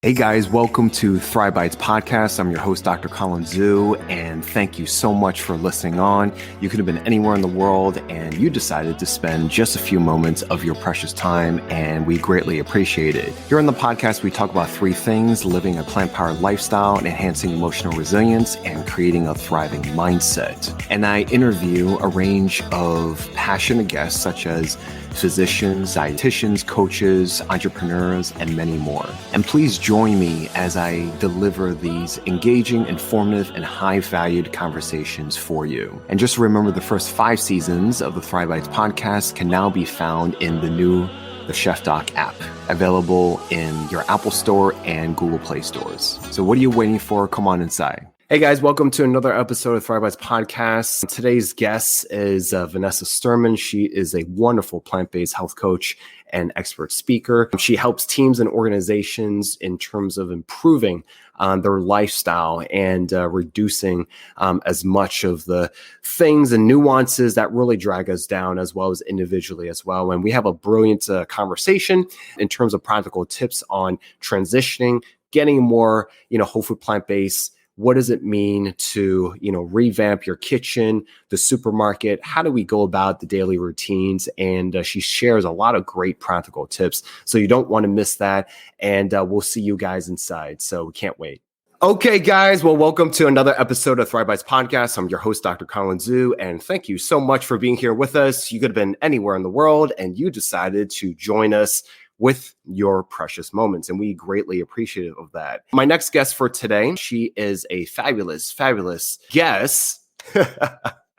Hey guys, welcome to Thrive Bites Podcast. I'm your host, Dr. Colin Zhu, and thank you so much for listening on. You could have been anywhere in the world and you decided to spend just a few moments of your precious time, and we greatly appreciate it. Here on the podcast, we talk about three things: living a plant-powered lifestyle, enhancing emotional resilience, and creating a thriving mindset. And I interview a range of passionate guests such as physicians, dietitians, coaches, entrepreneurs, and many more. And please join me as I deliver these engaging, informative, and high-valued conversations for you. And just remember, the first 5 seasons of the Thrive Bites podcast can now be found in the new TheChefDoc app, available in your Apple Store and Google Play stores. So what are you waiting for? Come on inside. Hey guys, welcome to another episode of Thrive Bites Podcast. Today's guest is Vanessa Sturman. She is a wonderful plant-based health coach and expert speaker. She helps teams and organizations in terms of improving their lifestyle and reducing as much of the things and nuances that really drag us down, as well as individually as well. And we have a brilliant conversation in terms of practical tips on transitioning, getting more, whole food plant-based. What does it mean to, revamp your kitchen, the supermarket? How do we go about the daily routines? And she shares a lot of great practical tips. So you don't want to miss that. And we'll see you guys inside. So we can't wait. Okay, guys. Well, welcome to another episode of Thrive Bites Podcast. I'm your host, Dr. Colin Zhu, and thank you so much for being here with us. You could have been anywhere in the world, and you decided to join us with your precious moments, and we greatly appreciate of that. My next guest for today, she is a fabulous guest.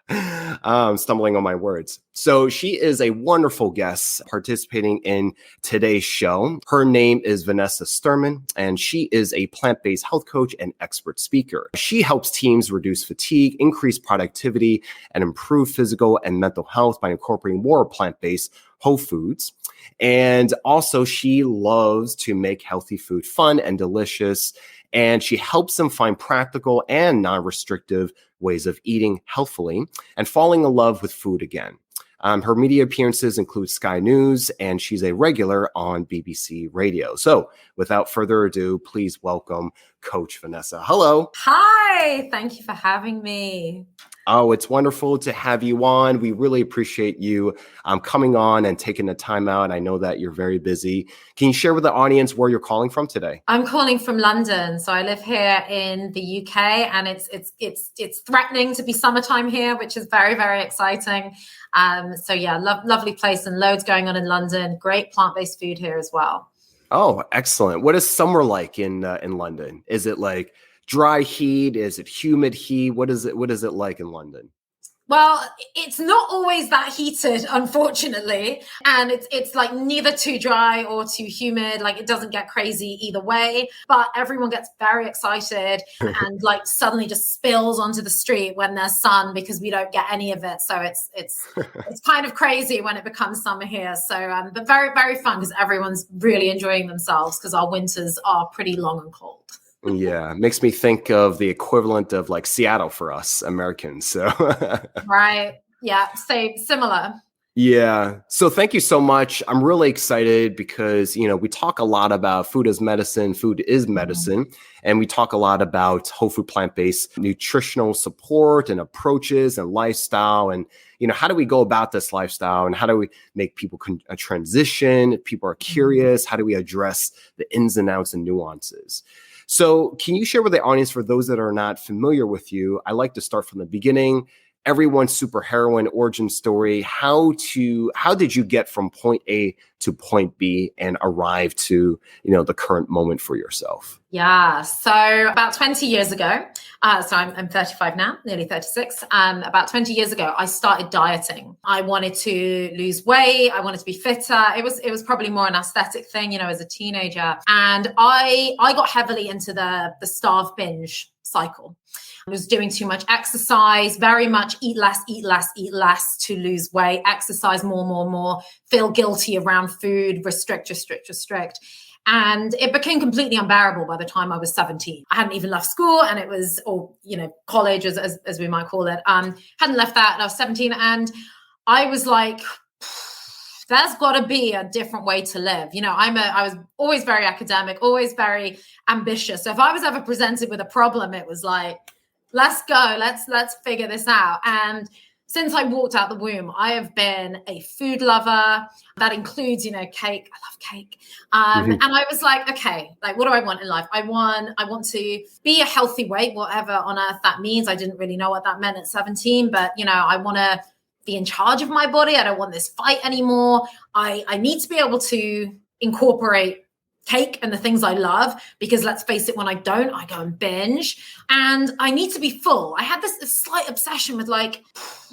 I'm stumbling on my words. So she is a wonderful guest participating in today's show. Her name is Vanessa Sturman, and she is a plant-based health coach and expert speaker. She helps teams reduce fatigue, increase productivity, and improve physical and mental health by incorporating more plant-based whole foods. And also, she loves to make healthy food fun and delicious. And she helps them find practical and non-restrictive ways of eating healthfully and falling in love with food again. Her media appearances include Sky News, and she's a regular on BBC Radio. So without further ado, please welcome Coach Vanessa. Hello. Hi. Thank you for having me. Oh, it's wonderful to have you on. We really appreciate you coming on and taking the time out. I know that you're very busy. Can you share with the audience where you're calling from today? I'm calling from London. So I live here in the UK, and it's threatening to be summertime here, which is very, very exciting. So yeah, lovely place and loads going on in London. Great plant-based food here as well. Oh, excellent. What is summer like in London? Is it like dry heat? Is it humid heat? What is it like in London? Well, it's not always that heated, unfortunately. And it's like neither too dry or too humid. Like it doesn't get crazy either way, but everyone gets very excited and like suddenly just spills onto the street when there's sun because we don't get any of it. So it's kind of crazy when it becomes summer here. So, but very, very fun because everyone's really enjoying themselves because our winters are pretty long and cold. Yeah, it makes me think of the equivalent of like Seattle for us Americans. So right. Yeah, similar. Yeah. So thank you so much. I'm really excited because, we talk a lot about food as medicine, food is medicine, and we talk a lot about whole food plant-based nutritional support and approaches and lifestyle. And, how do we go about this lifestyle and how do we make people transition? People are curious. How do we address the ins and outs and nuances? So can you share with the audience, for those that are not familiar with you, I like to start from the beginning, everyone's superheroine origin story. How did you get from point A to point B and arrive to, the current moment for yourself? Yeah. So about 20 years ago, so I'm 35 now, nearly 36. About 20 years ago, I started dieting. I wanted to lose weight. I wanted to be fitter. It was probably more an aesthetic thing, as a teenager. And I got heavily into the starve binge cycle. I was doing too much exercise, very much eat less to lose weight, exercise more, feel guilty around food, restrict. And it became completely unbearable by the time I was 17. I hadn't even left school, and it was, college as we might call it. Hadn't left that, and I was 17, and I was like, there's got to be a different way to live. You know, I was always very academic, always very ambitious. So if I was ever presented with a problem, it was like, let's go, let's figure this out. And since I walked out the womb, I have been a food lover. That includes, you know, cake. I love cake. And I was like, okay, like, what do I want in life? I want to be a healthy weight, whatever on earth that means. I didn't really know what that meant at 17, but, you know, I want to be in charge of my body. I don't want this fight anymore. I need to be able to incorporate cake and the things I love, because let's face it, when I don't, I go and binge, and I need to be full. I had this slight obsession with, like,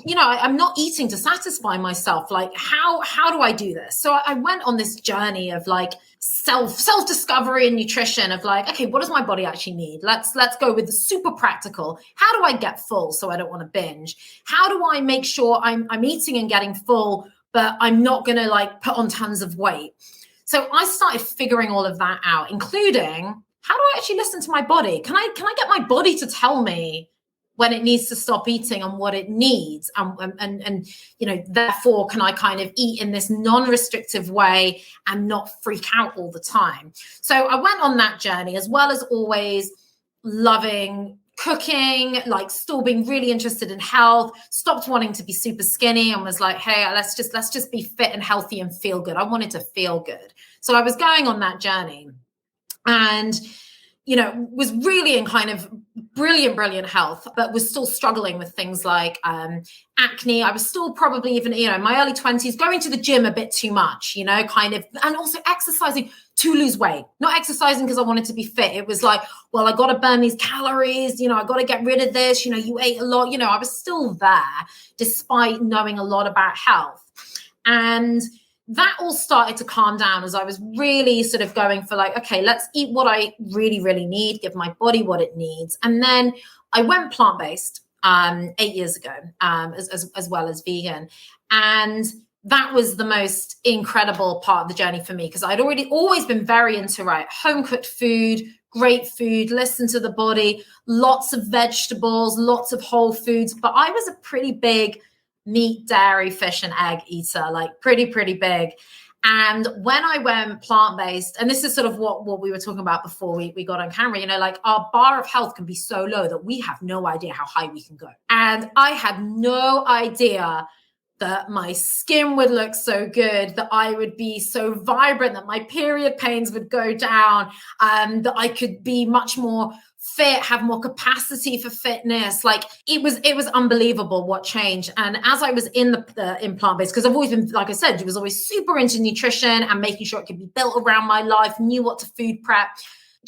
you know, I'm not eating to satisfy myself. Like, how do I do this? So I went on this journey of like self-discovery and nutrition of like, okay, what does my body actually need? Let's go with the super practical. How do I get full so I don't want to binge? How do I make sure I'm eating and getting full, but I'm not going to like put on tons of weight? So I started figuring all of that out, including, how do I actually listen to my body? Can I get my body to tell me when it needs to stop eating and what it needs? And you know, therefore, can I kind of eat in this non-restrictive way and not freak out all the time? So I went on that journey, as well as always loving cooking, like still being really interested in health, stopped wanting to be super skinny and was like, hey, let's just be fit and healthy and feel good. I wanted to feel good. So I was going on that journey, and, you know, was really in kind of brilliant health, but was still struggling with things like acne. I was still probably even, you know, in my early 20s, going to the gym a bit too much, you know, kind of, and also exercising to lose weight, not exercising because I wanted to be fit. It was like, well, I got to burn these calories, you know, I got to get rid of this, you know, you ate a lot, you know, I was still there despite knowing a lot about health. And that all started to calm down as I was really sort of going for like, okay, let's eat what I really need, give my body what it needs. And then I went plant-based 8 years ago, as well as vegan. And that was the most incredible part of the journey for me, because I'd always been very into, home cooked food, great food, listen to the body, lots of vegetables, lots of whole foods. But I was a pretty big meat, dairy, fish, and egg eater, like pretty big. And when I went plant-based, and this is sort of what we were talking about before we got on camera, you know, like our bar of health can be so low that we have no idea how high we can go. And I had no idea that my skin would look so good, that I would be so vibrant, that my period pains would go down, that I could be much more fit, have more capacity for fitness. Like it was unbelievable what changed. And as I was in in plant-based, because I've always been, like I said, I was always super into nutrition and making sure it could be built around my life, knew what to food prep,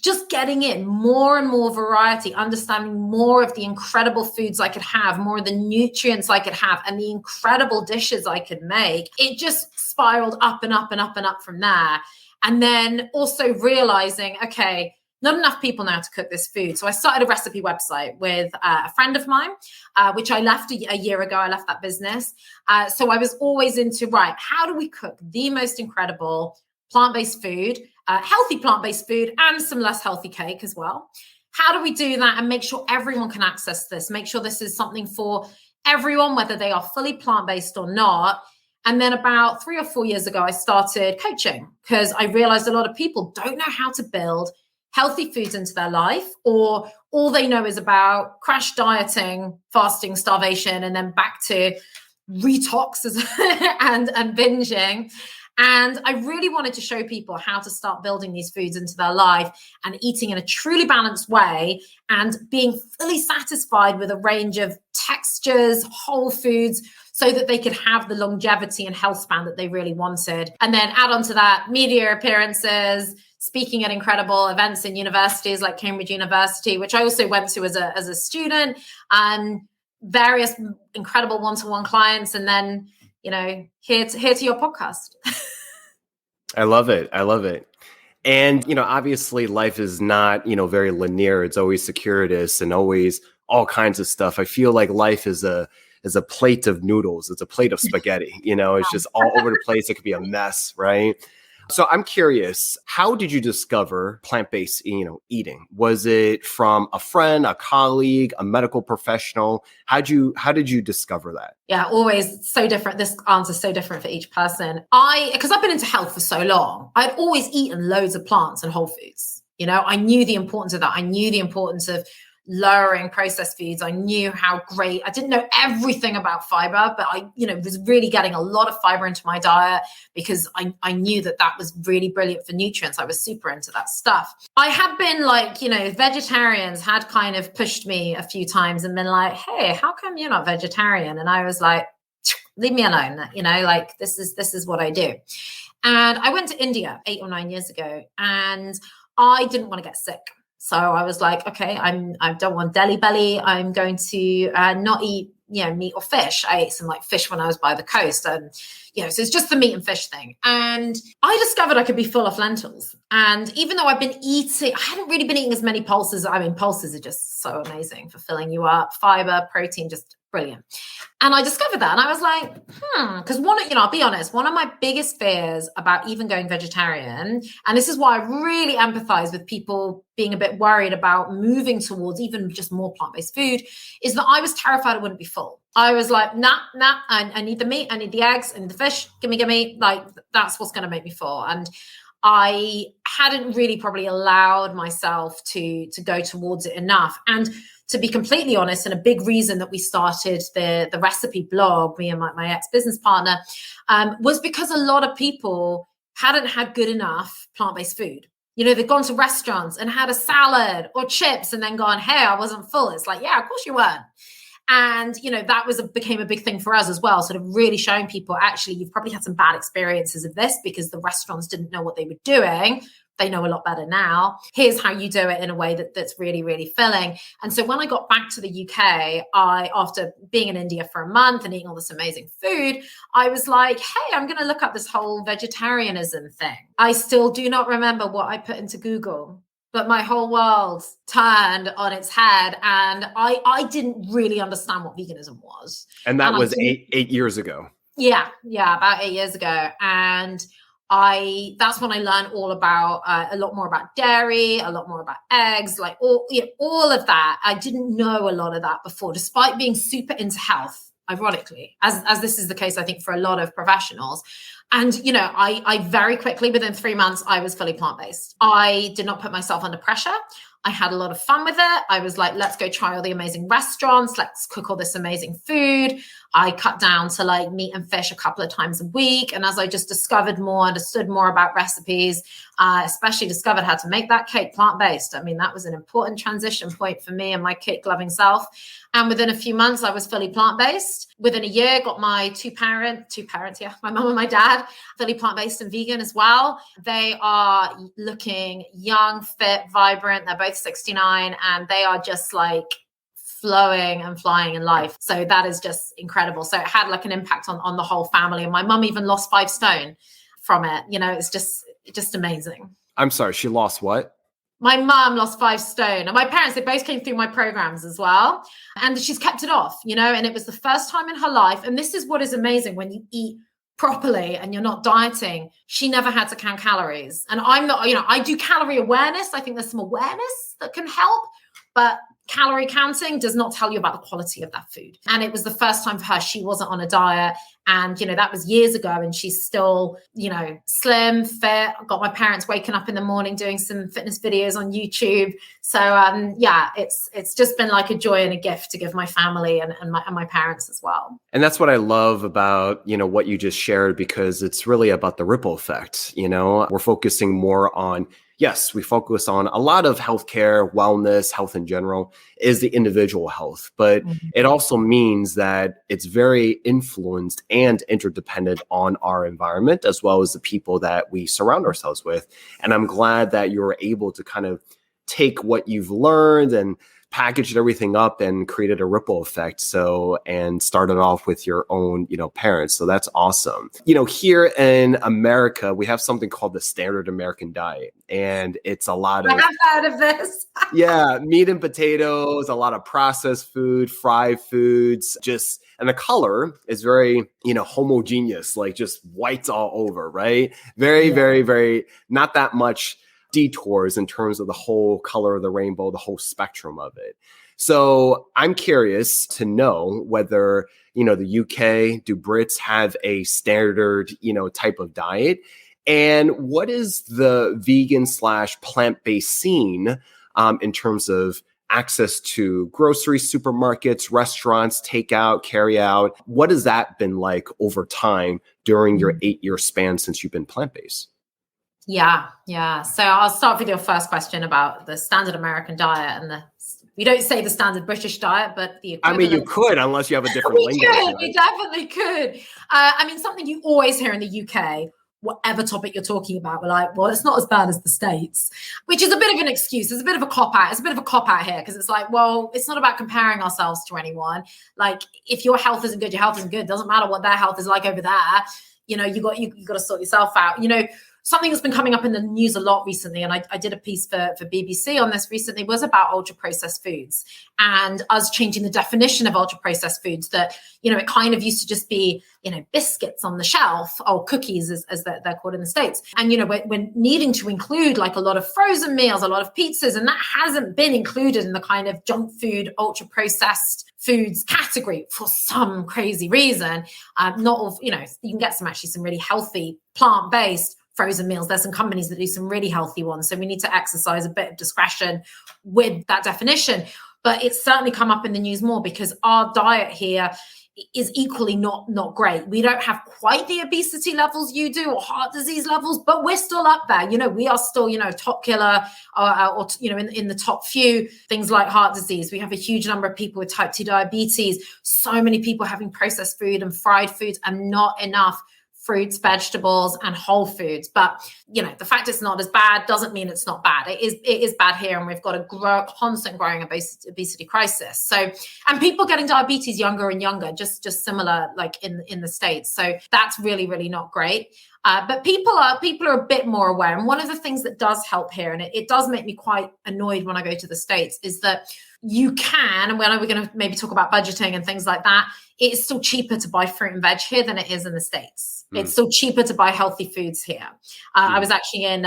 just getting in more and more variety, understanding more of the incredible foods I could have, more of the nutrients I could have, and the incredible dishes I could make. It just spiraled up and up and up and up from there. And then also realizing, okay, not enough people know how to cook this food. So I started a recipe website with a friend of mine, which I left a year ago. I left that business. So I was always into, how do we cook the most incredible plant-based food, healthy plant-based food, and some less healthy cake as well? How do we do that and make sure everyone can access this? Make sure this is something for everyone, whether they are fully plant-based or not. And then about 3 or 4 years ago, I started coaching, because I realized a lot of people don't know how to build healthy foods into their life, or all they know is about crash dieting, fasting, starvation, and then back to retox and binging. And I really wanted to show people how to start building these foods into their life and eating in a truly balanced way and being fully satisfied with a range of textures, whole foods, so that they could have the longevity and health span that they really wanted. And then add on to that media appearances, speaking at incredible events in universities like Cambridge University, which I also went to as a student, various incredible one-to-one clients, and then, you know, here to your podcast. I love it. And, you know, obviously life is not, you know, very linear. It's always circuitous and always all kinds of stuff. I feel like life is a plate of noodles. It's a plate of spaghetti, you know, it's just all over the place. It could be a mess, right? So I'm curious, how did you discover plant-based, eating? Was it from a friend, a colleague, a medical professional? How did you discover that? Yeah, always so different. This answer is so different for each person. Because I've been into health for so long, I'd always eaten loads of plants and whole foods. I knew the importance of that. I knew the importance of lowering processed foods. I knew how great, I didn't know everything about fiber, but I, was really getting a lot of fiber into my diet because I knew that was really brilliant for nutrients. I was super into that stuff. I had been vegetarians had kind of pushed me a few times and been like, hey, how come you're not vegetarian? And I was like, leave me alone. This is what I do. And I went to India 8 or 9 years ago and I didn't want to get sick. So I was like, okay, I don't want deli belly. I'm going to not eat, meat or fish. I ate some fish when I was by the coast. And, so it's just the meat and fish thing. And I discovered I could be full of lentils. And even though I hadn't really been eating as many pulses. I mean, pulses are just so amazing for filling you up. Fiber, protein, just brilliant. And I discovered that. And I was like, because I'll be honest, one of my biggest fears about even going vegetarian, and this is why I really empathize with people being a bit worried about moving towards even just more plant-based food, is that I was terrified I wouldn't be full. I was like, nah, I need the meat, I need the eggs, I need the fish, gimme, that's what's going to make me full. And I hadn't really probably allowed myself to go towards it enough. And to be completely honest, and a big reason that we started the recipe blog, me and my ex-business partner, was because a lot of people hadn't had good enough plant-based food. They've gone to restaurants and had a salad or chips and then gone, hey, I wasn't full. It's like, yeah, of course you weren't. And, that became a big thing for us as well, sort of really showing people, actually, you've probably had some bad experiences of this because the restaurants didn't know what they were doing. They know a lot better now. Here's how you do it in a way that's really, really filling. And so when I got back to the UK, after being in India for a month and eating all this amazing food, I was like, hey, I'm going to look up this whole vegetarianism thing. I still do not remember what I put into Google, but my whole world turned on its head and I didn't really understand what veganism was. And that was eight years ago. Yeah, about 8 years ago. And that's when I learned all about a lot more about dairy, a lot more about eggs, all of that. I didn't know a lot of that before, despite being super into health, ironically, as this is the case, I think, for a lot of professionals. And, I very quickly, within 3 months, I was fully plant-based. I did not put myself under pressure. I had a lot of fun with it. I was like, let's go try all the amazing restaurants. Let's cook all this amazing food. I cut down to meat and fish a couple of times a week. And as I just discovered more, understood more about recipes, especially discovered how to make that cake plant-based. I mean, that was an important transition point for me and my cake-loving self. And within a few months, I was fully plant-based. Within a year, got my two parents, my mom and my dad, fully plant-based and vegan as well. They are looking young, fit, vibrant. They're both 69 and they are just flowing and flying in life. So that is just incredible. So it had an impact on the whole family. And my mum even lost 5 stone from it. It's just amazing. I'm sorry, she lost what? My mom lost 5 stone. And my parents, they both came through my programs as well. And she's kept it off, and it was the first time in her life. And this is what is amazing when you eat properly and you're not dieting. She never had to count calories. And I'm not, I do calorie awareness. I think there's some awareness that can help, but calorie counting does not tell you about the quality of that food. And it was the first time for her. She wasn't on a diet. And, that was years ago. And she's still, slim, fit. I got my parents waking up in the morning doing some fitness videos on YouTube. So, it's just been a joy and a gift to give my family and my parents as well. And that's what I love about, what you just shared, because it's really about the ripple effect. We're focusing more on, yes, we focus on a lot of healthcare, wellness, health in general is the individual health, but it also means that it's very influenced and interdependent on our environment as well as the people that we surround ourselves with. And I'm glad that you're able to kind of take what you've learned and packaged everything up and created a ripple effect. So, and started off with your own, parents. So that's awesome. Here in America, we have something called the standard American diet. And it's a lot of— I have heard of this. yeah, meat and potatoes, a lot of processed food, fried foods, and the color is very, homogeneous, like just whites all over, right? Very, very, very, not that much detours in terms of the whole color of the rainbow, the whole spectrum of it. So I'm curious to know whether, the UK, do Brits have a standard, type of diet? And what is the vegan/plant-based scene in terms of access to grocery supermarkets, restaurants, takeout, carry out? What has that been like over time during your 8-year span since you've been plant-based? Yeah. So I'll start with your first question about the standard American diet and we don't say the standard British diet, but the equivalent. You could, unless you have a different lingo. We definitely could. Something you always hear in the UK, whatever topic you're talking about, we're like, well, it's not as bad as the States, which is a bit of an excuse. It's a bit of a cop-out. It's a bit of a cop-out here because it's like, well, it's not about comparing ourselves to anyone. Like, if your health isn't good, your health isn't good. It doesn't matter what their health is like over there. You got to sort yourself out. Something that's been coming up in the news a lot recently, and I did a piece for BBC on this recently, was about ultra-processed foods and us changing the definition of ultra-processed foods. That, it kind of used to just be, biscuits on the shelf, or cookies as they're called in the States. And, we're needing to include like a lot of frozen meals, a lot of pizzas, and that hasn't been included in the kind of junk food, ultra-processed foods category for some crazy reason. Not all, you can get some really healthy plant-based frozen meals. There's some companies that do some really healthy ones. So we need to exercise a bit of discretion with that definition. But it's certainly come up in the news more because our diet here is equally not great. We don't have quite the obesity levels you do or heart disease levels, but we're still up there. We are still, top killer or in the top few. Things like heart disease. We have a huge number of people with type 2 diabetes. So many people having processed food and fried foods and not enough fruits, vegetables, and whole foods. But, the fact it's not as bad doesn't mean it's not bad. It is bad here, and we've got a constant growing obesity crisis. So, and people getting diabetes younger and younger, just similar like in the States. So that's really, really not great. But people are a bit more aware. And one of the things that does help here, and it does make me quite annoyed when I go to the States, is that you can, and when we're going to maybe talk about budgeting and things like that, it's still cheaper to buy fruit and veg here than it is in the States. It's still cheaper to buy healthy foods here. I was actually in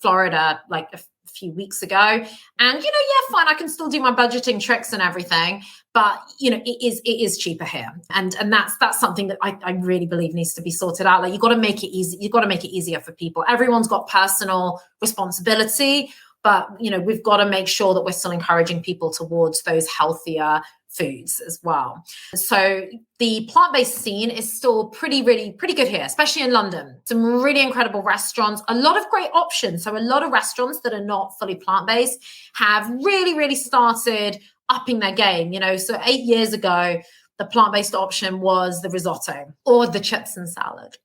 Florida like a few weeks ago, and fine, I can still do my budgeting tricks and everything, but it is cheaper here, and that's something that I really believe needs to be sorted out. Like, you got to make it easy. You got to make it easier for people. Everyone's got personal responsibility, but we've got to make sure that we're still encouraging people towards those healthier foods as well. So the plant-based scene is still pretty good here, especially in London. Some really incredible restaurants, a lot of great options. So a lot of restaurants that are not fully plant-based have really started upping their game. So 8 years ago, the plant-based option was the risotto or the chips and salad.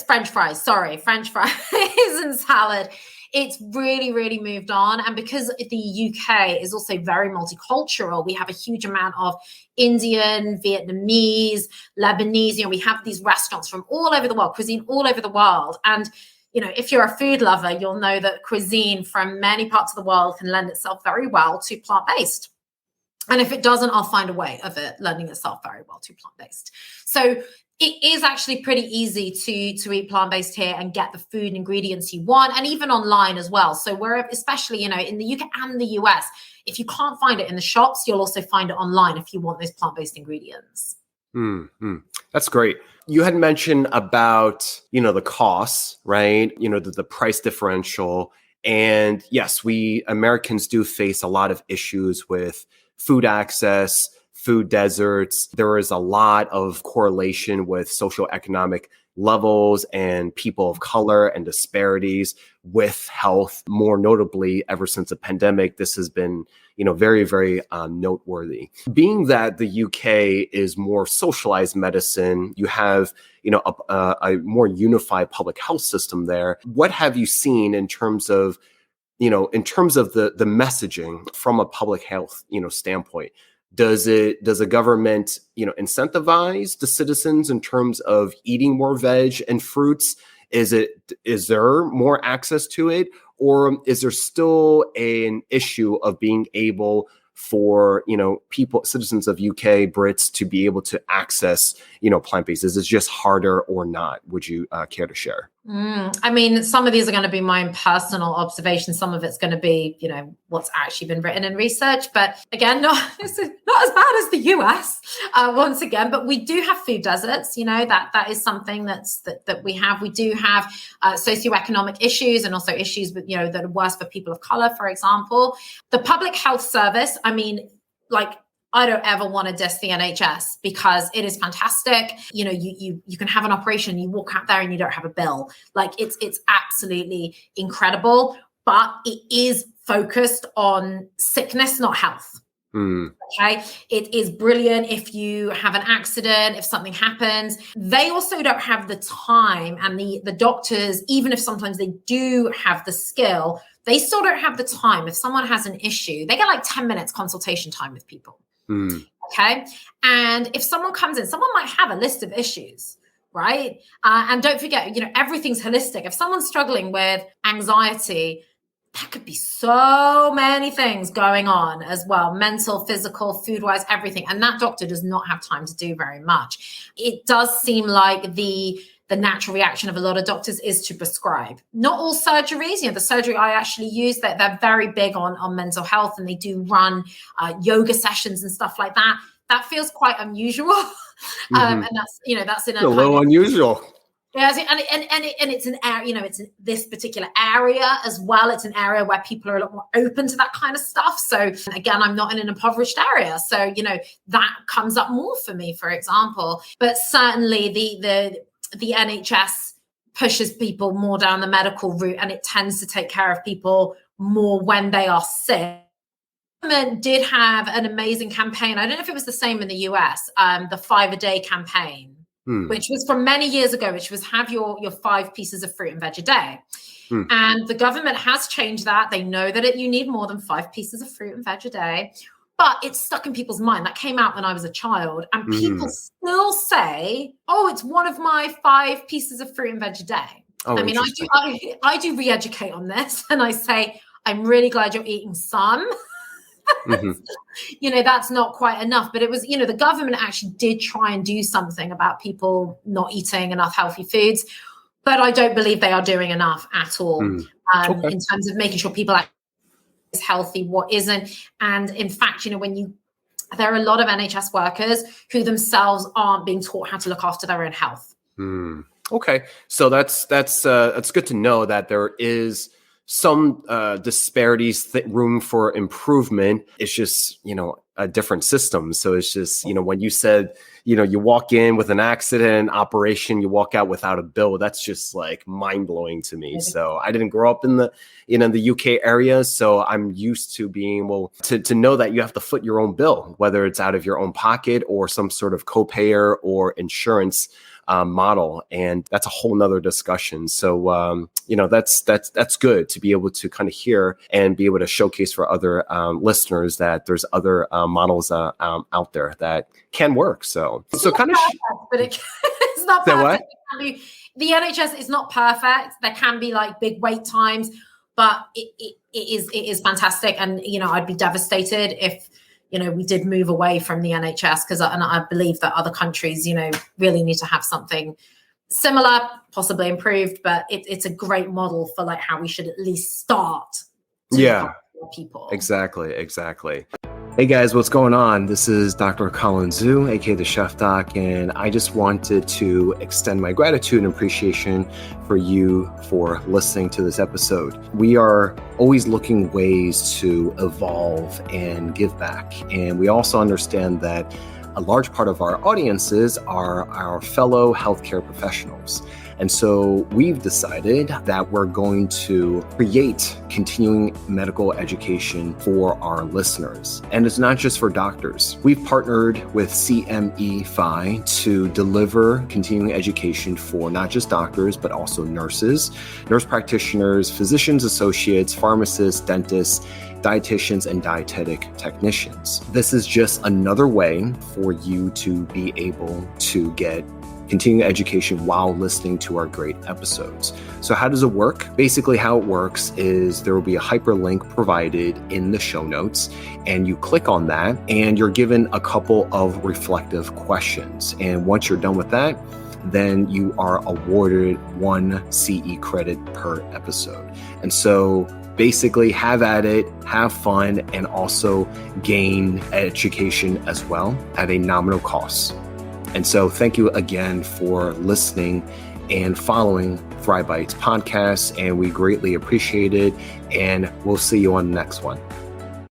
French fries and salad. It's really moved on. And because the UK is also very multicultural, we have a huge amount of Indian, Vietnamese, Lebanese. We have these restaurants from all over the world, cuisine all over the world. And, if you're a food lover, you'll know that cuisine from many parts of the world can lend itself very well to plant-based. And if it doesn't, I'll find a way of it lending itself very well to plant-based. So it is actually pretty easy to eat plant-based here and get the food and ingredients you want, and even online as well. So especially, in the UK and the US, if you can't find it in the shops, you'll also find it online if you want those plant-based ingredients. That's great. You had mentioned about, the costs, right? The price differential. And yes, we Americans do face a lot of issues with food access, food deserts. There is a lot of correlation with socioeconomic levels and people of color and disparities with health. More notably, ever since the pandemic, this has been, very, very noteworthy. Being that the UK is more socialized medicine, you have, a more unified public health system there. What have you seen in terms of in terms of the messaging from a public health, standpoint, does a government, incentivize the citizens in terms of eating more veg and fruits? Is there more access to it, or is there still an issue of being able for, citizens of UK, Brits to be able to access, plant-based? Is it just harder or not? Would you care to share? I mean, some of these are going to be my own personal observations. Some of it's going to be, what's actually been written in research. But again, not as bad as the US, once again. But we do have food deserts. That is something that we have. We do have socioeconomic issues, and also issues with, that are worse for people of color, for example. The public health service, I mean, I don't ever want to diss the NHS, because it is fantastic. You can have an operation, you walk out there and you don't have a bill. It's absolutely incredible, but it is focused on sickness, not health. Okay. It is brilliant if you have an accident, if something happens. They also don't have the time, and the doctors, even if sometimes they do have the skill, they still don't have the time. If someone has an issue, they get 10 minutes consultation time with people. Okay. And if someone comes in, someone might have a list of issues, right? And don't forget, everything's holistic. If someone's struggling with anxiety, there could be so many things going on as well, mental, physical, food-wise, everything. And that doctor does not have time to do very much. It does seem like the natural reaction of a lot of doctors is to prescribe. Not all surgeries, the surgery I actually use, they're very big on mental health, and they do run yoga sessions and stuff like that. That feels quite unusual. And that's in a little unusual. Yeah, and it's an area, it's in this particular area as well. It's an area where people are a lot more open to that kind of stuff. So again, I'm not in an impoverished area, so that comes up more for me, for example. But certainly the NHS pushes people more down the medical route, and it tends to take care of people more when they are sick. The government did have an amazing campaign. I don't know if it was the same in the US, the 5 a day campaign, which was from many years ago, which was have your 5 pieces of fruit and veg a day. And the government has changed that. They know that you need more than 5 pieces of fruit and veg a day. But it's stuck in people's mind. That came out when I was a child, and people still say, "Oh, it's one of my 5 pieces of fruit and veg a day." I mean, I do re-educate on this, and I say, "I'm really glad you're eating some." That's not quite enough. But it was, the government actually did try and do something about people not eating enough healthy foods, but I don't believe they are doing enough at all in terms of making sure people is healthy, what isn't. And in fact, there are a lot of NHS workers who themselves aren't being taught how to look after their own health. Okay, so that's good to know that there is some disparities, room for improvement. It's just a different system. So it's just when you said you walk in with an accident, operation, you walk out without a bill. That's just mind blowing to me. So I didn't grow up in the the UK area, so I'm used to being able to know that you have to foot your own bill, whether it's out of your own pocket or some sort of co-payer or insurance model. And that's a whole nother discussion. So, that's good to be able to kind of hear and be able to showcase for other listeners that there's other models out there that can work. So kind of, but it's not perfect. The NHS is not perfect. There can be big wait times, but it is fantastic. And, I'd be devastated if, we did move away from the NHS, because I believe that other countries, really need to have something similar, possibly improved, but it's a great model for how we should at least start. People. Exactly. Hey guys, what's going on? This is Dr. Colin Zhu, aka TheChefDoc, and I just wanted to extend my gratitude and appreciation for you for listening to this episode. We are always looking ways to evolve and give back, and we also understand that a large part of our audiences are our fellow healthcare professionals. And so we've decided that we're going to create continuing medical education for our listeners. And it's not just for doctors. We've partnered with CME Phi to deliver continuing education for not just doctors, but also nurses, nurse practitioners, physicians associates, pharmacists, dentists, dietitians, and dietetic technicians. This is just another way for you to be able to get continuing education while listening to our great episodes. So how does it work? Basically, how it works is there will be a hyperlink provided in the show notes, and you click on that, and you're given a couple of reflective questions. And once you're done with that, then you are awarded 1 CE credit per episode. And so basically have at it, have fun, and also gain education as well at a nominal cost. And so thank you again for listening and following Thrive Bites podcast, and we greatly appreciate it, and we'll see you on the next one.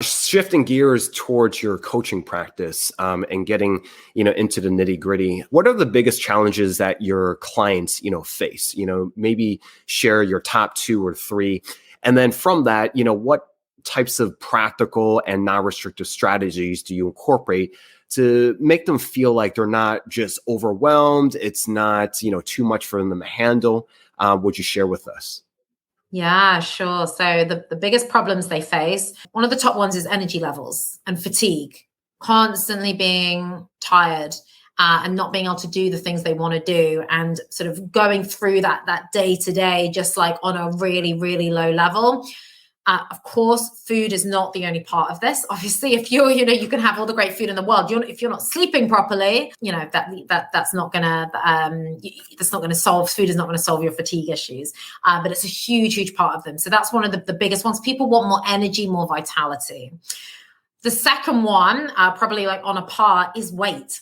Shifting gears towards your coaching practice and getting into the nitty gritty, what are the biggest challenges that your clients face? Maybe share your top 2 or 3, and then from that, what types of practical and non-restrictive strategies do you incorporate to make them feel like they're not just overwhelmed? It's not too much for them to handle. Would you share with us? Yeah, sure. So the biggest problems they face, one of the top ones is energy levels and fatigue, constantly being tired and not being able to do the things they want to do, and sort of going through that day to day, just like on a really, really low level. Of course, food is not the only part of this. Obviously, if you're, you can have all the great food in the world. If you're not sleeping properly, that's not gonna solve. Food is not gonna solve your fatigue issues. But it's a huge, huge part of them. So that's one of the biggest ones. People want more energy, more vitality. The second one, probably like on a par, is weight.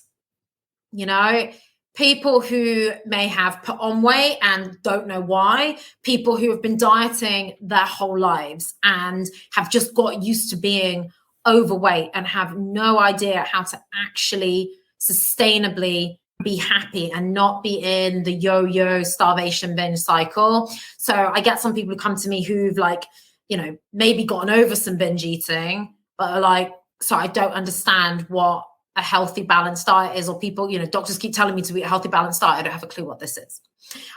People who may have put on weight and don't know why, people who have been dieting their whole lives and have just got used to being overweight and have no idea how to actually sustainably be happy and not be in the yo-yo starvation binge cycle. So I get some people who come to me who've maybe gotten over some binge eating, but are like, so I don't understand what a healthy balanced diet is, or people, doctors keep telling me to eat a healthy balanced diet. I don't have a clue what this is.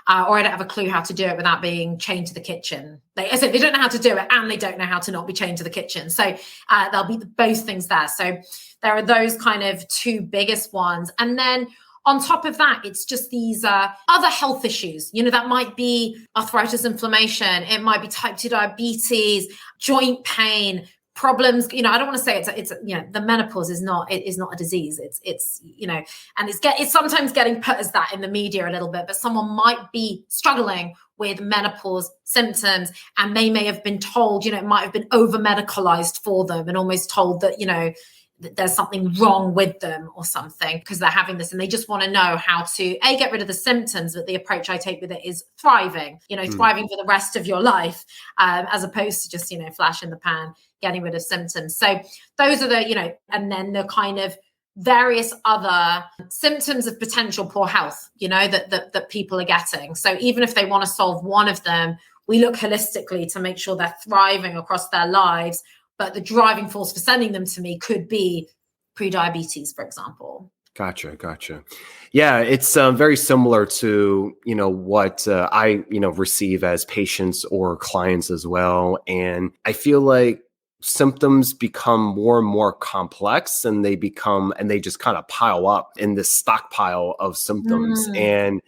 Or I don't have a clue how to do it without being chained to the kitchen. I said they don't know how to do it, and they don't know how to not be chained to the kitchen. So there'll be both things there. So there are those kind of 2 biggest ones. And then on top of that, it's just these other health issues, that might be arthritis, inflammation. It might be type 2 diabetes, joint pain, problems. I don't want to say it's the menopause is not a disease. It's and it's sometimes getting put as that in the media a little bit, but someone might be struggling with menopause symptoms, and they may have been told, it might have been over medicalized for them and almost told that, there's something wrong with them or something because they're having this, and they just want to know how to get rid of the symptoms. But the approach I take with it is thriving, thriving for the rest of your life, as opposed to just, flash in the pan, getting rid of symptoms. So those are the, and then the kind of various other symptoms of potential poor health, that people are getting. So even if they want to solve one of them, we look holistically to make sure they're thriving across their lives. But the driving force for sending them to me could be prediabetes, for example. Gotcha. Yeah, it's very similar to, what I, receive as patients or clients as well. And I feel like symptoms become more and more complex, and they just kind of pile up in this stockpile of symptoms. And,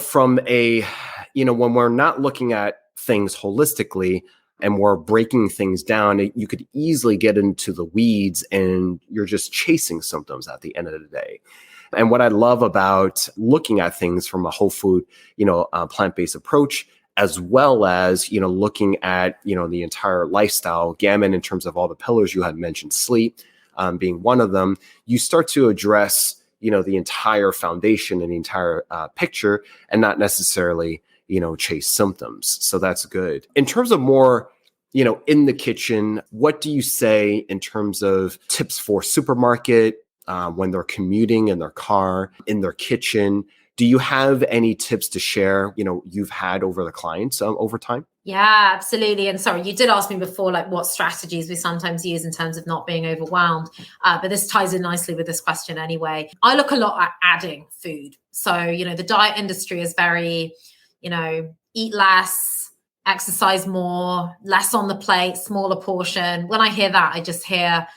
from when we're not looking at things holistically, and we're breaking things down, you could easily get into the weeds, and you're just chasing symptoms at the end of the day. And what I love about looking at things from a whole food, plant-based approach, as well as, looking at, the entire lifestyle gamut in terms of all the pillars you had mentioned, sleep being one of them, you start to address, the entire foundation and the entire picture, and not necessarily chase symptoms. So that's good. In terms of more, in the kitchen, what do you say in terms of tips for supermarket when they're commuting in their car, in their kitchen, Do you have any tips to share, you've had over the clients over time? Yeah, absolutely. And sorry, you did ask me before, like what strategies we sometimes use in terms of not being overwhelmed. But this ties in nicely with this question anyway. I look a lot at adding food. So, the diet industry is very, eat less, exercise more, less on the plate, smaller portion. When I hear that, I just hear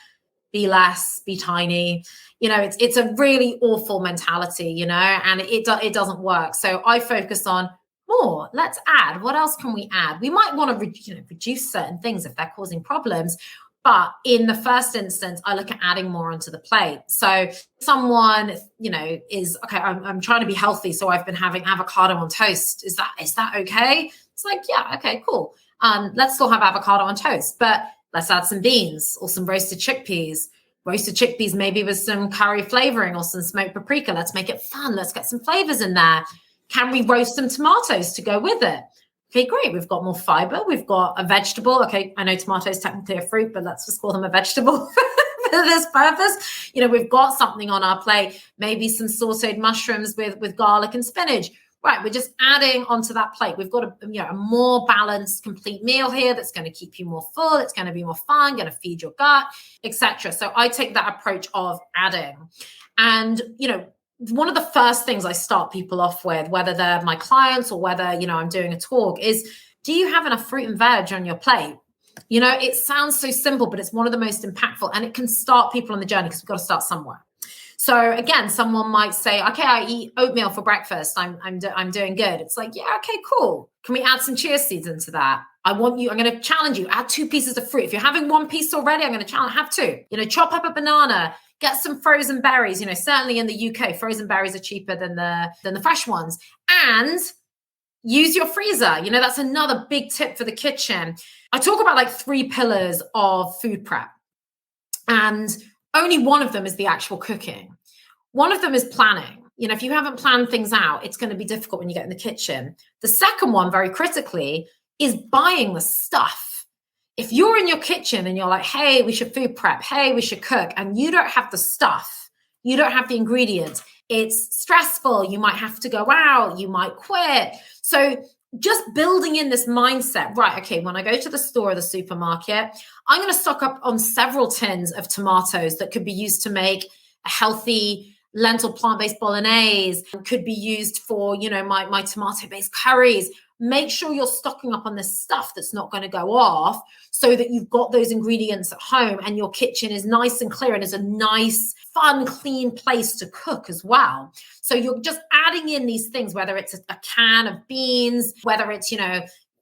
be less, be tiny. It's a really awful mentality, and it doesn't work. So I focus on more. Let's add. What else can we add? We might want to reduce certain things if they're causing problems. But in the first instance, I look at adding more onto the plate. So someone, is, okay, I'm trying to be healthy. So I've been having avocado on toast. Is that okay? It's like, yeah, okay, cool. Let's still have avocado on toast, but let's add some beans or some roasted chickpeas. Roasted chickpeas maybe with some curry flavoring or some smoked paprika. Let's make it fun. Let's get some flavors in there. Can we roast some tomatoes to go with it? Okay, great. We've got more fiber. We've got a vegetable. Okay, I know tomatoes technically a fruit, but let's just call them a vegetable for this purpose. We've got something on our plate, maybe some sauteed mushrooms with garlic and spinach. Right, we're just adding onto that plate. We've got a more balanced, complete meal here that's going to keep you more full. It's going to be more fun, going to feed your gut, etc. So I take that approach of adding. And, one of the first things I start people off with, whether they're my clients or whether, I'm doing a talk, is do you have enough fruit and veg on your plate? It sounds so simple, but it's one of the most impactful, and it can start people on the journey because we've got to start somewhere. So again, someone might say, okay, I eat oatmeal for breakfast. I'm doing good. It's like, yeah, okay, cool. Can we add some chia seeds into that? I'm going to challenge you, add 2 pieces of fruit. If you're having 1 piece already, I'm going to challenge, have 2. Chop up a banana, get some frozen berries. Certainly in the UK, frozen berries are cheaper than the fresh ones. And use your freezer. That's another big tip for the kitchen. I talk about like 3 pillars of food prep. And only one of them is the actual cooking. One of them is planning. If you haven't planned things out, it's going to be difficult when you get in the kitchen. The second one, very critically, is buying the stuff. If you're in your kitchen and you're like, hey, we should food prep, hey, we should cook, and you don't have the stuff, you don't have the ingredients, it's stressful, you might have to go out, you might quit. So just building in this mindset, right, okay, when I go to the store or the supermarket, I'm going to stock up on several tins of tomatoes that could be used to make a healthy lentil plant-based bolognese, could be used for, my tomato-based curries. Make sure you're stocking up on the stuff that's not going to go off so that you've got those ingredients at home and your kitchen is nice and clear and is a nice, fun, clean place to cook as well. So you're just adding in these things, whether it's a can of beans, whether it's,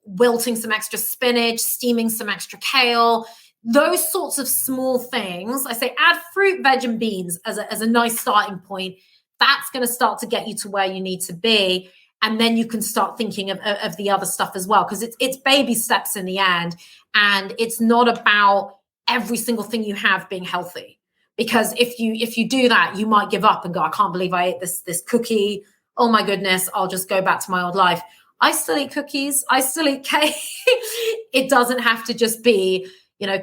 wilting some extra spinach, steaming some extra kale, those sorts of small things. I say add fruit, veg, and beans as a nice starting point. That's going to start to get you to where you need to be. And then you can start thinking of the other stuff as well, because it's baby steps in the end. And it's not about every single thing you have being healthy. Because if you do that, you might give up and go, I can't believe I ate this cookie. Oh my goodness, I'll just go back to my old life. I still eat cookies. I still eat cake. It doesn't have to just be,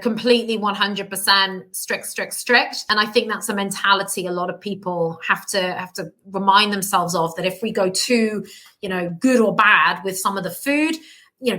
completely 100% strict. And I think that's a mentality a lot of people have to remind themselves of, that if we go too, good or bad with some of the food,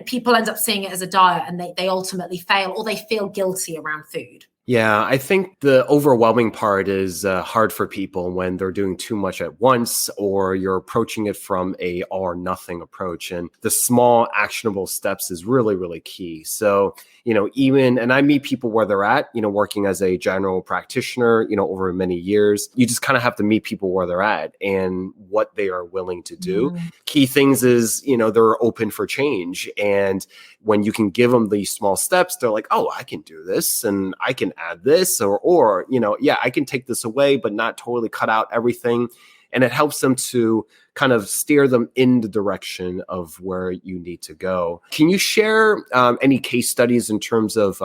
people end up seeing it as a diet and they ultimately fail, or they feel guilty around food. Yeah, I think the overwhelming part is hard for people when they're doing too much at once, or you're approaching it from a all or nothing approach. And the small actionable steps is really, really key. So, and I meet people where they're at, working as a general practitioner, over many years, you just kind of have to meet people where they're at and what they are willing to do. Mm-hmm. Key things is, they're open for change. And when you can give them these small steps, they're like, oh, I can do this and I can add this or, I can take this away, but not totally cut out everything. And it helps them to kind of steer them in the direction of where you need to go. Can you share any case studies in terms of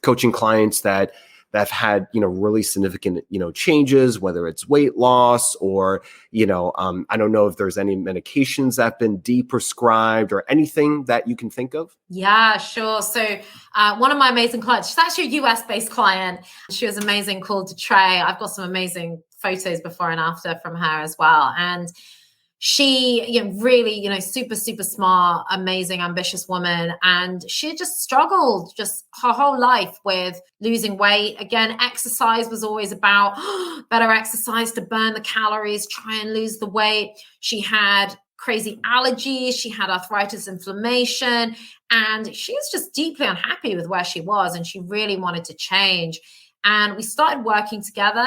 coaching clients that have had, really significant, changes, whether it's weight loss or, I don't know if there's any medications that have been de-prescribed or anything that you can think of? Yeah, sure. So one of my amazing clients, she's actually a US-based client. She was amazing, called Trey. I've got some amazing photos before and after from her as well. And She, really, super, super smart, amazing, ambitious woman. And she just struggled just her whole life with losing weight. Again, exercise was always about better exercise to burn the calories, try and lose the weight. She had crazy allergies. She had arthritis, inflammation, and she was just deeply unhappy with where she was. And she really wanted to change. And we started working together.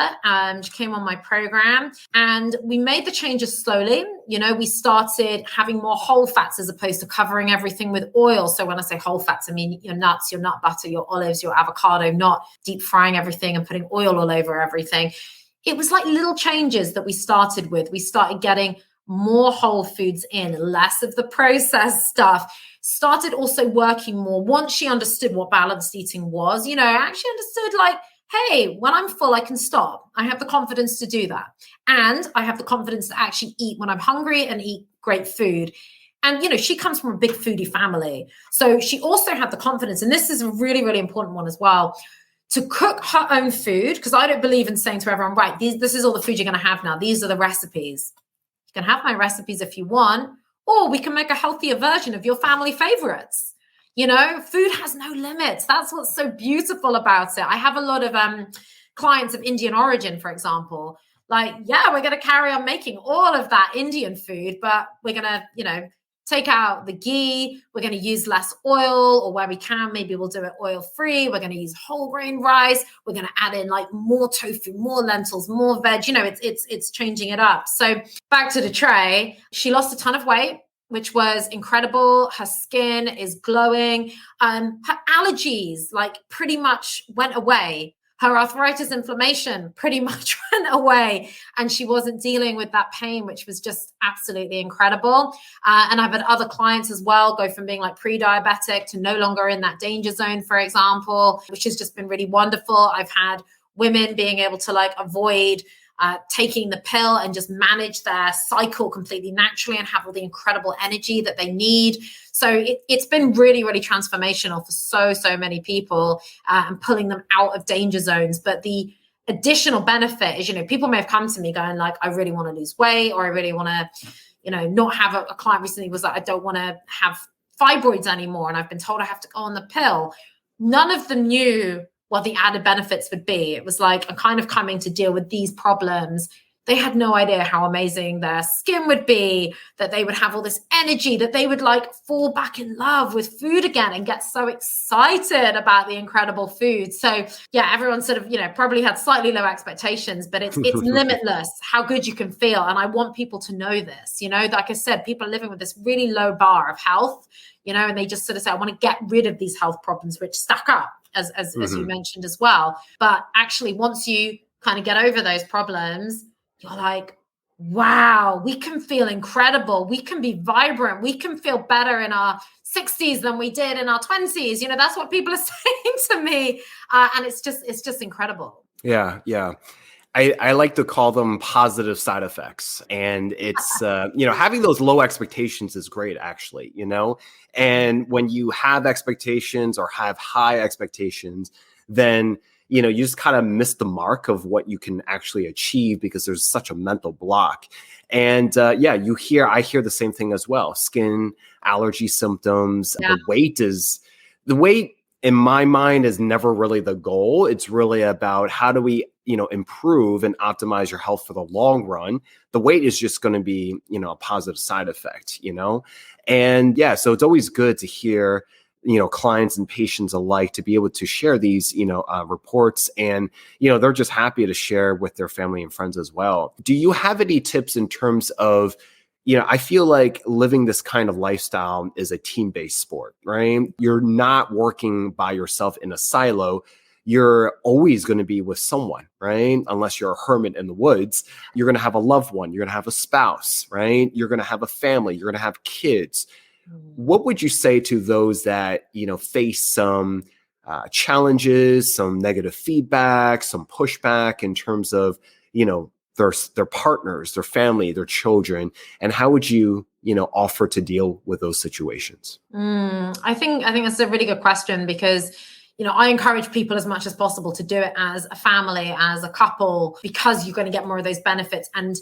She came on my program and we made the changes slowly. We started having more whole fats as opposed to covering everything with oil. So when I say whole fats, I mean your nuts, your nut butter, your olives, your avocado, not deep frying everything and putting oil all over everything. It was like little changes that we started with. We started getting more whole foods in, less of the processed stuff. Started also working more once she understood what balanced eating was, actually understood hey, when I'm full, I can stop. I have the confidence to do that. And I have the confidence to actually eat when I'm hungry and eat great food. And, she comes from a big foodie family. So she also had the confidence, and this is a really, really important one as well, to cook her own food. Because I don't believe in saying to everyone, right, this is all the food you're going to have now. These are the recipes. You can have my recipes if you want, or we can make a healthier version of your family favorites. Food has no limits. That's what's so beautiful about it. I have a lot of clients of Indian origin, for example. We're going to carry on making all of that Indian food, but we're going to, take out the ghee. We're going to use less oil, or where we can, maybe we'll do it oil-free. We're going to use whole grain rice. We're going to add in more tofu, more lentils, more veg. It's changing it up. So back to the tray, she lost a ton of weight, which was incredible. Her skin is glowing. Her allergies pretty much went away. Her arthritis, inflammation pretty much went away. And she wasn't dealing with that pain, which was just absolutely incredible. And I've had other clients as well go from being pre-diabetic to no longer in that danger zone, for example, which has just been really wonderful. I've had women being able to avoid taking the pill and just manage their cycle completely naturally and have all the incredible energy that they need. So it's been really, really transformational for so many people and pulling them out of danger zones. But the additional benefit is, people may have come to me going I really want to lose weight, or I really want to, not have a client recently was I don't want to have fibroids anymore. And I've been told I have to go on the pill. None of them knew what the added benefits would be. It was I'm kind of coming to deal with these problems. They had no idea how amazing their skin would be, that they would have all this energy, that they would fall back in love with food again and get so excited about the incredible food. So yeah, everyone sort of, probably had slightly low expectations, but it's limitless how good you can feel. And I want people to know this, like I said, people are living with this really low bar of health, and they just sort of say, I want to get rid of these health problems, which stack up. As you mentioned as well. But actually, once you kind of get over those problems, you're wow, we can feel incredible. We can be vibrant. We can feel better in our 60s than we did in our 20s. That's what people are saying to me. And it's just incredible. Yeah. I like to call them positive side effects. And it's, having those low expectations is great, actually, and when you have expectations or have high expectations, then, you just kind of miss the mark of what you can actually achieve because there's such a mental block. And I hear the same thing as well. Skin allergy symptoms, Yeah. The weight in my mind is never really the goal. It's really about how do we, improve and optimize your health for the long run. The weight is just going to be, a positive side effect, and so it's always good to hear, clients and patients alike to be able to share these, reports, and, they're just happy to share with their family and friends as well. Do you have any tips in terms of, I feel like living this kind of lifestyle is a team-based sport, right? You're not working by yourself in a silo. You're always going to be with someone, right? Unless you're a hermit in the woods, you're going to have a loved one. You're going to have a spouse, right? You're going to have a family. You're going to have kids. What would you say to those that, face some challenges, some negative feedback, some pushback in terms of, their partners, their family, their children, and how would you, offer to deal with those situations? I think that's a really good question because, I encourage people as much as possible to do it as a family, as a couple, because you're going to get more of those benefits. And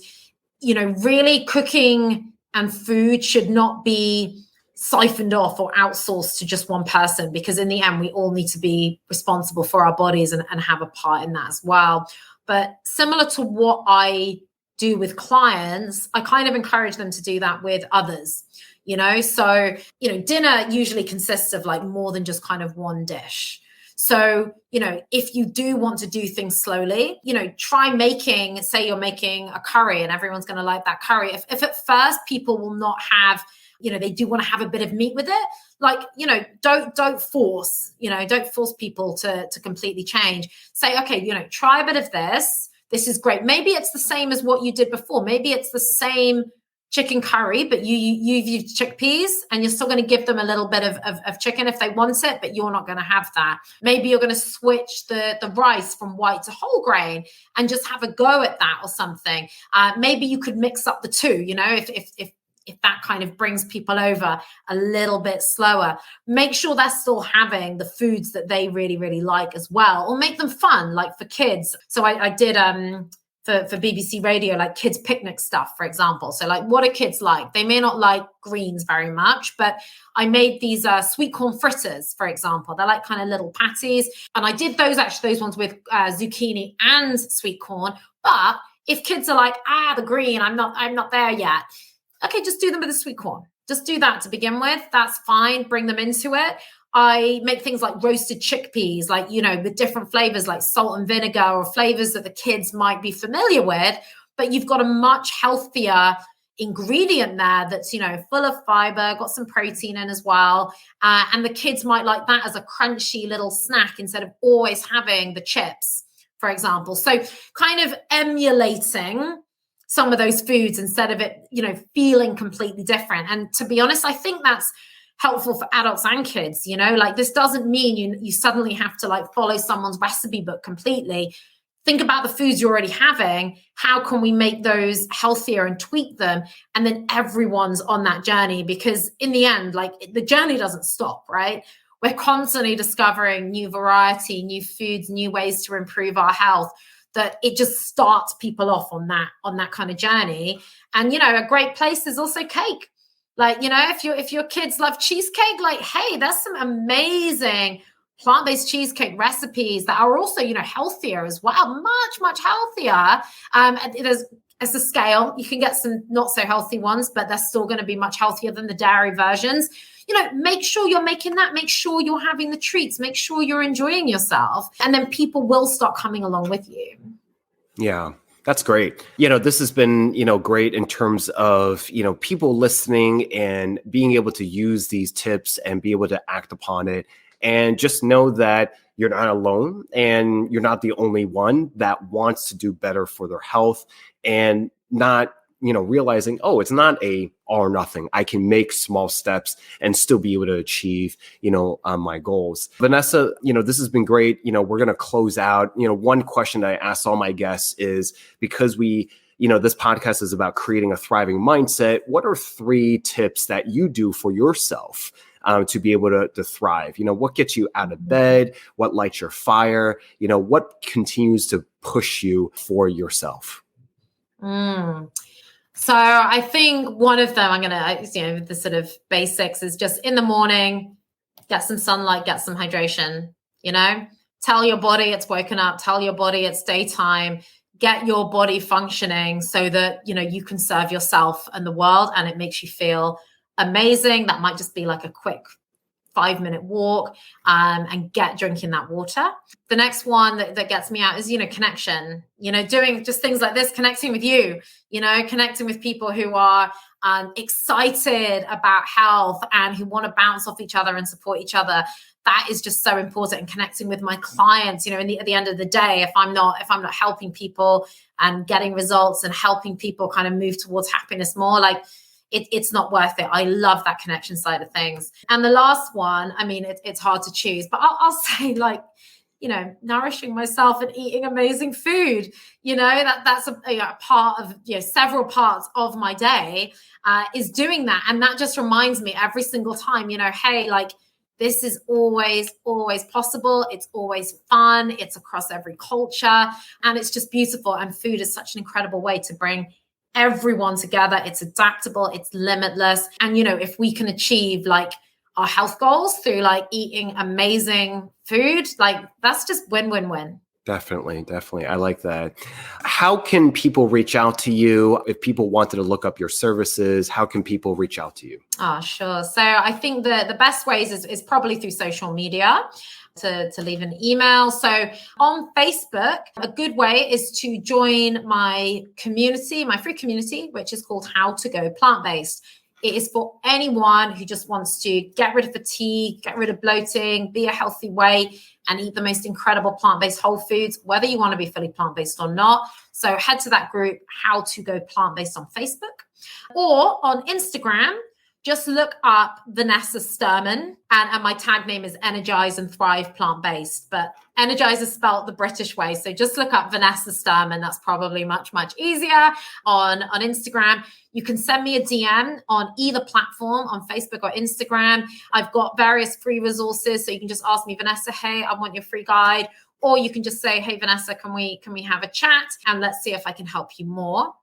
really cooking and food should not be siphoned off or outsourced to just one person, because in the end, we all need to be responsible for our bodies and have a part in that as well. But similar to what I do with clients, I kind of encourage them to do that with others, so, dinner usually consists of like more than just kind of one dish. So, if you do want to do things slowly, try making, say you're making a curry and everyone's going to like that curry. If at first people will not have, they do want to have a bit of meat with it, like, don't force people to completely change. Say, okay, try a bit of this. This is great. Maybe it's the same as what you did before. Maybe it's the same chicken curry, but you've used chickpeas, and you're still going to give them a little bit of chicken if they want it, but you're not going to have that. Maybe you're going to switch the rice from white to whole grain and just have a go at that or something. Maybe you could mix up the two, if that kind of brings people over a little bit slower. Make sure they're still having the foods that they really, really like as well, or make them fun, like for kids. So I did for BBC Radio, like kids picnic stuff, for example. So like, what do kids like? They may not like greens very much, but I made these sweet corn fritters, for example. They're like kind of little patties. And I did those ones with zucchini and sweet corn. But if kids are like, the green, I'm not there yet. Okay, just do them with the sweet corn. Just do that to begin with. That's fine. Bring them into it. I make things like roasted chickpeas, like, with different flavors like salt and vinegar, or flavors that the kids might be familiar with, but you've got a much healthier ingredient there that's, full of fiber, got some protein in as well. And the kids might like that as a crunchy little snack instead of always having the chips, for example. So kind of emulating some of those foods instead of it, feeling completely different. And to be honest, I think that's helpful for adults and kids. Like, this doesn't mean you suddenly have to like follow someone's recipe book completely. Think about the foods you're already having. How can we make those healthier and tweak them? And then everyone's on that journey, because in the end, like, the journey doesn't stop, right? We're constantly discovering new variety, new foods, new ways to improve our health, that it just starts people off on that kind of journey. And, a great place is also cake. Like, if your kids love cheesecake, like, hey, there's some amazing plant-based cheesecake recipes that are also, healthier as well, much, much healthier. There's a scale. You can get some not so healthy ones, but they're still going to be much healthier than the dairy versions. Make sure you're making that. Make sure you're having the treats. Make sure you're enjoying yourself. And then people will start coming along with you. Yeah. That's great. This has been, great in terms of, people listening and being able to use these tips and be able to act upon it, and just know that you're not alone and you're not the only one that wants to do better for their health, and not, realizing, it's not a all or nothing. I can make small steps and still be able to achieve, my goals. Vanessa, this has been great. We're going to close out. One question I ask all my guests is, because this podcast is about creating a thriving mindset, what are 3 tips that you do for yourself to be able to thrive? What gets you out of bed? What lights your fire? What continues to push you for yourself? So I think one of them, I'm going to, the sort of basics is just in the morning, get some sunlight, get some hydration, tell your body it's woken up, tell your body it's daytime, get your body functioning so that, you can serve yourself and the world, and it makes you feel amazing. That might just be like a quick 5-minute walk, and drinking that water. The next one that gets me out is, connection, doing just things like this, connecting with you, connecting with people who are excited about health and who want to bounce off each other and support each other. That is just so important. And connecting with my clients, at the end of the day, if I'm not helping people and getting results and helping people kind of move towards happiness more, like, it's not worth it. I love that connection side of things. And the last one, it's hard to choose, but I'll say, like, nourishing myself and eating amazing food, that's a part of, several parts of my day is doing that. And that just reminds me every single time, hey, like, this is always possible. It's always fun. It's across every culture, and it's just beautiful. And food is such an incredible way to bring everyone together. It's adaptable, it's limitless. And, if we can achieve like our health goals through like eating amazing food, like that's just win-win-win. Definitely. I like that. How can people reach out to you if people wanted to look up your services? How can people reach out to you? Sure. So I think the best ways is probably through social media to leave an email. So on Facebook, a good way is to join my community, my free community, which is called How to Go Plant-Based. It is for anyone who just wants to get rid of fatigue, get rid of bloating, be a healthy way, and eat the most incredible plant-based whole foods, whether you want to be fully plant-based or not. So head to that group, How to Go Plant-Based on Facebook. Or on Instagram, just look up Vanessa Sturman, and my tag name is Energize and Thrive Plant-Based, but Energize is spelled the British way. So just look up Vanessa Sturman. That's probably much, much easier on Instagram. You can send me a DM on either platform, on Facebook or Instagram. I've got various free resources. So you can just ask me, Vanessa, hey, I want your free guide. Or you can just say, hey, Vanessa, can we have a chat? And let's see if I can help you more.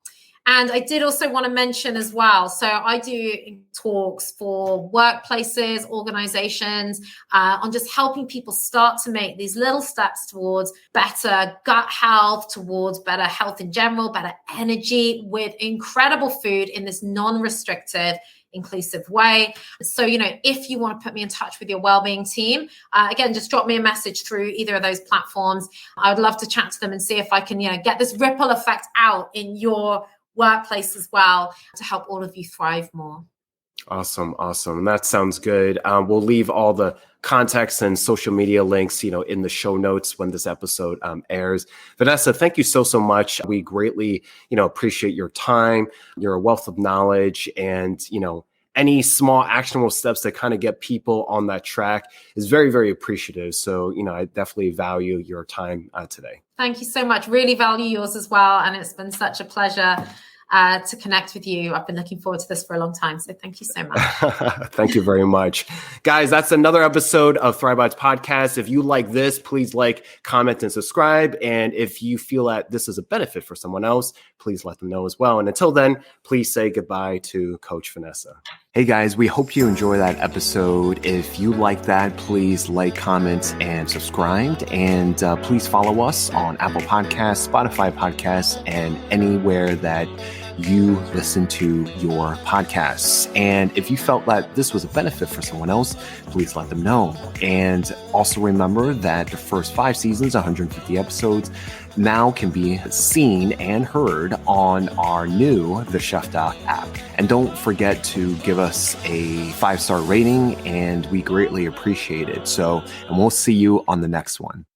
And I did also want to mention as well, so I do talks for workplaces, organizations, on just helping people start to make these little steps towards better gut health, towards better health in general, better energy with incredible food in this non-restrictive, inclusive way. So, if you want to put me in touch with your wellbeing team, again, just drop me a message through either of those platforms. I would love to chat to them and see if I can, get this ripple effect out in your workplace as well to help all of you thrive more. Awesome. That sounds good. We'll leave all the contacts and social media links, in the show notes when this episode airs. Vanessa, thank you so much. We greatly, appreciate your time. You're a wealth of knowledge, and, any small actionable steps that kind of get people on that track is very, very appreciative. So, I definitely value your time today. Thank you so much. Really value yours as well. And it's been such a pleasure to connect with you. I've been looking forward to this for a long time. So thank you so much. Thank you very much. Guys, that's another episode of Thrive Bites Podcast. If you like this, please like, comment, and subscribe. And if you feel that this is a benefit for someone else, please let them know as well. And until then, please say goodbye to Coach Vanessa. Hey guys, we hope you enjoy that episode. If you like that, please like, comment, and subscribe. And please follow us on Apple Podcasts, Spotify Podcasts, and anywhere that you listen to your podcasts. And if you felt that this was a benefit for someone else, please let them know. And also remember that the first 5 seasons, 150 episodes, now can be seen and heard on our new TheChefDoc app. And don't forget to give us a 5-star rating, and we greatly appreciate it. And we'll see you on the next one.